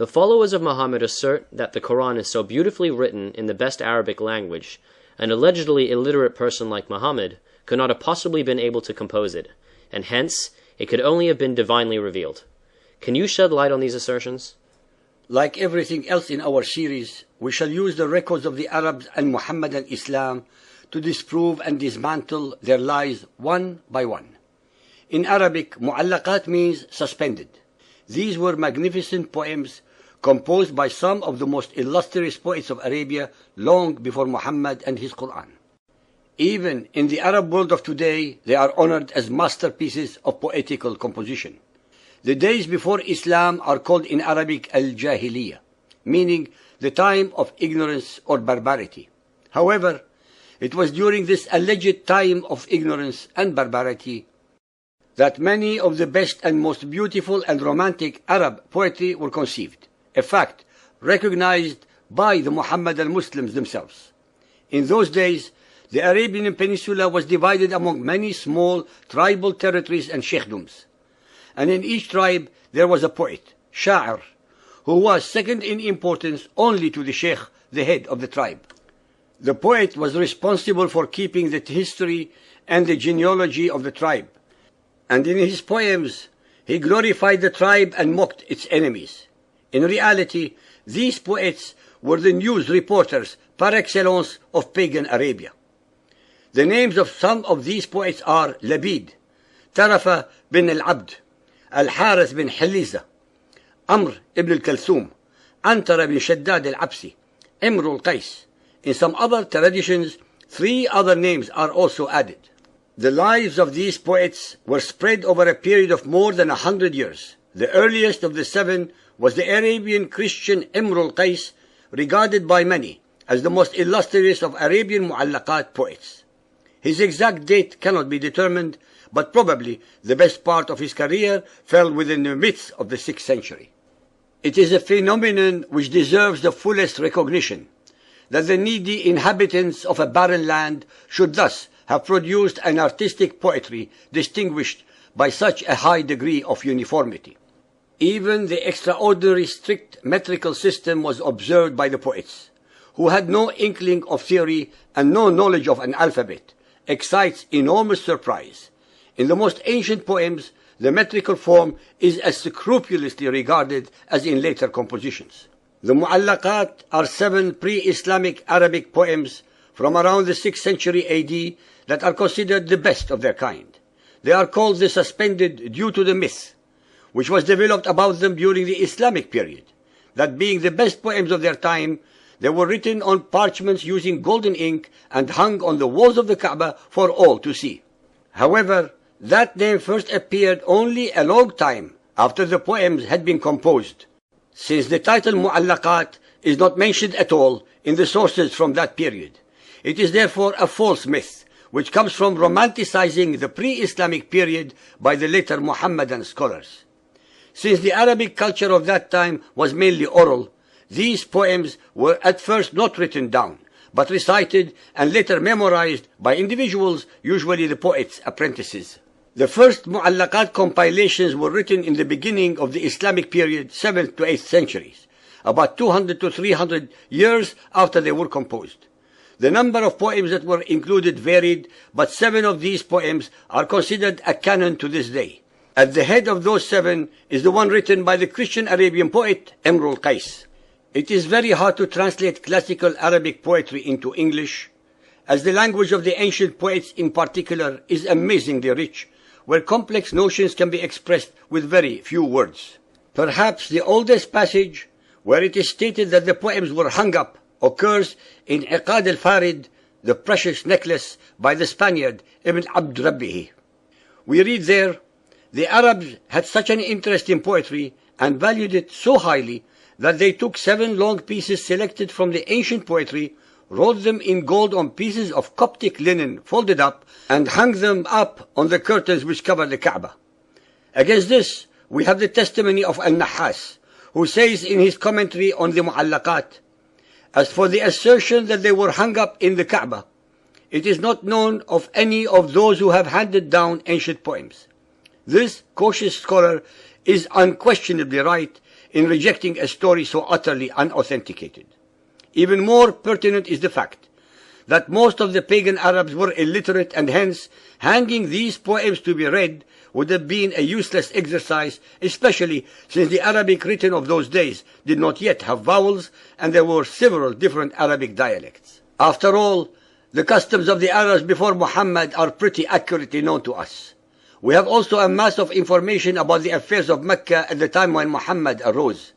The followers of Muhammad assert that the Quran is so beautifully written in the best Arabic language, an allegedly illiterate person like Muhammad could not have possibly been able to compose it, and hence it could only have been divinely revealed. Can you shed light on these assertions? Like everything else in our series, we shall use the records of the Arabs and Muhammad and Islam to disprove and dismantle their lies one by one. In Arabic, allaqat means suspended. These were magnificent poems composed by some of the most illustrious poets of Arabia long before Muhammad and his Quran. Even in the Arab world of today, they are honored as masterpieces of poetical composition. The days before Islam are called in Arabic al-Jahiliyyah, meaning the time of ignorance or barbarity. However, it was during this alleged time of ignorance and barbarity that many of the best and most beautiful and romantic Arab poetry were conceived, a fact recognized by the Muhammadan Muslims themselves. In those days, the Arabian Peninsula was divided among many small tribal territories and sheikhdoms, and in each tribe there was a poet, sha'ir, who was second in importance only to the sheikh, the head of the tribe. The poet was responsible for keeping the history and the genealogy of the tribe, and in his poems he glorified the tribe and mocked its enemies. In reality, these poets were the news reporters par excellence of pagan Arabia. The names of some of these poets are Labid, Tarafa bin al-Abd, Al-Harith bin Haliza, Amr ibn al-Kalthum, Antara bin Shaddad al-Absi, Imr al-Qais. In some other traditions, 3 other names are also added. The lives of these poets were spread over a period of more than 100 years. The earliest of the 7 was the Arabian Christian Imr al-Qais, regarded by many as the most illustrious of Arabian allaqat poets. His exact date cannot be determined, but probably the best part of his career fell within the midst of the 6th century. It is a phenomenon which deserves the fullest recognition, that the needy inhabitants of a barren land should thus have produced an artistic poetry distinguished by such a high degree of uniformity. Even the extraordinary strict metrical system was observed by the poets, who had no inkling of theory and no knowledge of an alphabet, excites enormous surprise. In the most ancient poems, the metrical form is as scrupulously regarded as in later compositions. The allaqat are 7 pre-Islamic Arabic poems from around the 6th century AD that are considered the best of their kind. They are called the suspended due to the myth, which was developed about them during the Islamic period, that being the best poems of their time, they were written on parchments using golden ink and hung on the walls of the Kaaba for all to see. However, that name first appeared only a long time after the poems had been composed, since the title allaqat is not mentioned at all in the sources from that period. It is therefore a false myth, which comes from romanticizing the pre-Islamic period by the later Muhammadan scholars. Since the Arabic culture of that time was mainly oral, these poems were at first not written down, but recited and later memorized by individuals, usually the poet's apprentices. The first allaqat compilations were written in the beginning of the Islamic period, 7th to 8th centuries, about 200 to 300 years after they were composed. The number of poems that were included varied, but 7 of these poems are considered a canon to this day. At the head of those 7 is the one written by the Christian Arabian poet Imr al-Qais. It is very hard to translate classical Arabic poetry into English, as the language of the ancient poets in particular is amazingly rich, where complex notions can be expressed with very few words. Perhaps the oldest passage, where it is stated that the poems were hung up, occurs in Iqad al-Farid, the precious necklace by the Spaniard Ibn Abd Rabbihi. We read there, the Arabs had such an interest in poetry and valued it so highly that they took 7 long pieces selected from the ancient poetry, wrote them in gold on pieces of Coptic linen folded up, and hung them up on the curtains which cover the Kaaba. Against this, we have the testimony of Al-Nahas, who says in his commentary on the allaqat, as for the assertion that they were hung up in the Kaaba, it is not known of any of those who have handed down ancient poems. This cautious scholar is unquestionably right in rejecting a story so utterly unauthenticated. Even more pertinent is the fact that most of the pagan Arabs were illiterate, and hence hanging these poems to be read would have been a useless exercise, especially since the Arabic written of those days did not yet have vowels, and there were several different Arabic dialects. After all, the customs of the Arabs before Muhammad are pretty accurately known to us. We have also a mass of information about the affairs of Mecca at the time when Muhammad arose.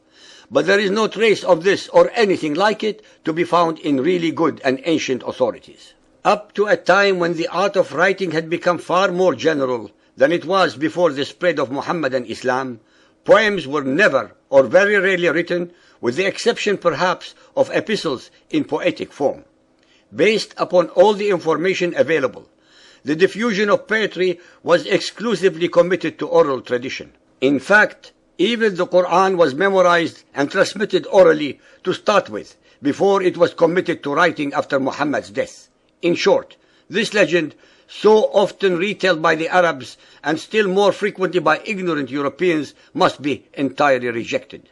But there is no trace of this or anything like it to be found in really good and ancient authorities. Up to a time when the art of writing had become far more general than it was before the spread of Muhammadan Islam, poems were never or very rarely written, with the exception perhaps of epistles in poetic form. Based upon all the information available, the diffusion of poetry was exclusively committed to oral tradition. In fact, even the Quran was memorized and transmitted orally to start with, before it was committed to writing after Muhammad's death. In short, this legend, so often retold by the Arabs and still more frequently by ignorant Europeans, must be entirely rejected.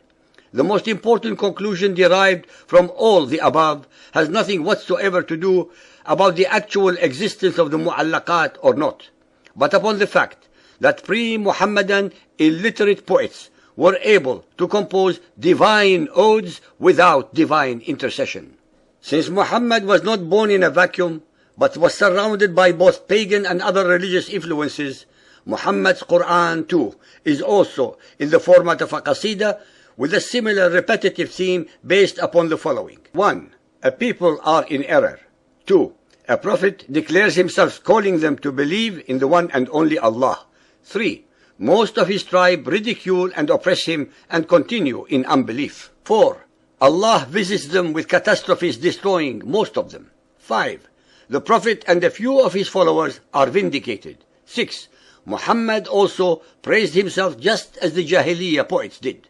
The most important conclusion derived from all the above has nothing whatsoever to do about the actual existence of the allaqat or not, but upon the fact that pre-Muhammadan illiterate poets were able to compose divine odes without divine intercession. Since Muhammad was not born in a vacuum, but was surrounded by both pagan and other religious influences, Muhammad's Quran too is also in the format of a qasida with a similar repetitive theme based upon the following. 1. A people are in error. 2. A prophet declares himself calling them to believe in the one and only Allah. 3. Most of his tribe ridicule and oppress him and continue in unbelief. 4. Allah visits them with catastrophes, destroying most of them. 5. The Prophet and a few of his followers are vindicated. 6. Muhammad also praised himself just as the Jahiliyyah poets did.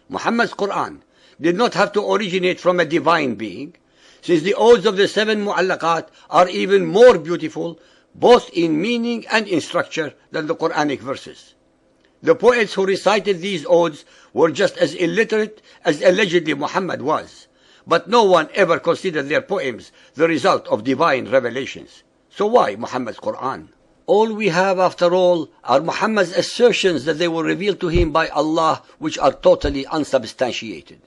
Muhammad's Quran did not have to originate from a divine being, since the odes of the 7 mu'allaqat are even more beautiful, both in meaning and in structure, than the Quranic verses. The poets who recited these odes were just as illiterate as allegedly Muhammad was, but no one ever considered their poems the result of divine revelations. So why Muhammad's Quran? All we have, after all, are Muhammad's assertions that they were revealed to him by Allah, which are totally unsubstantiated.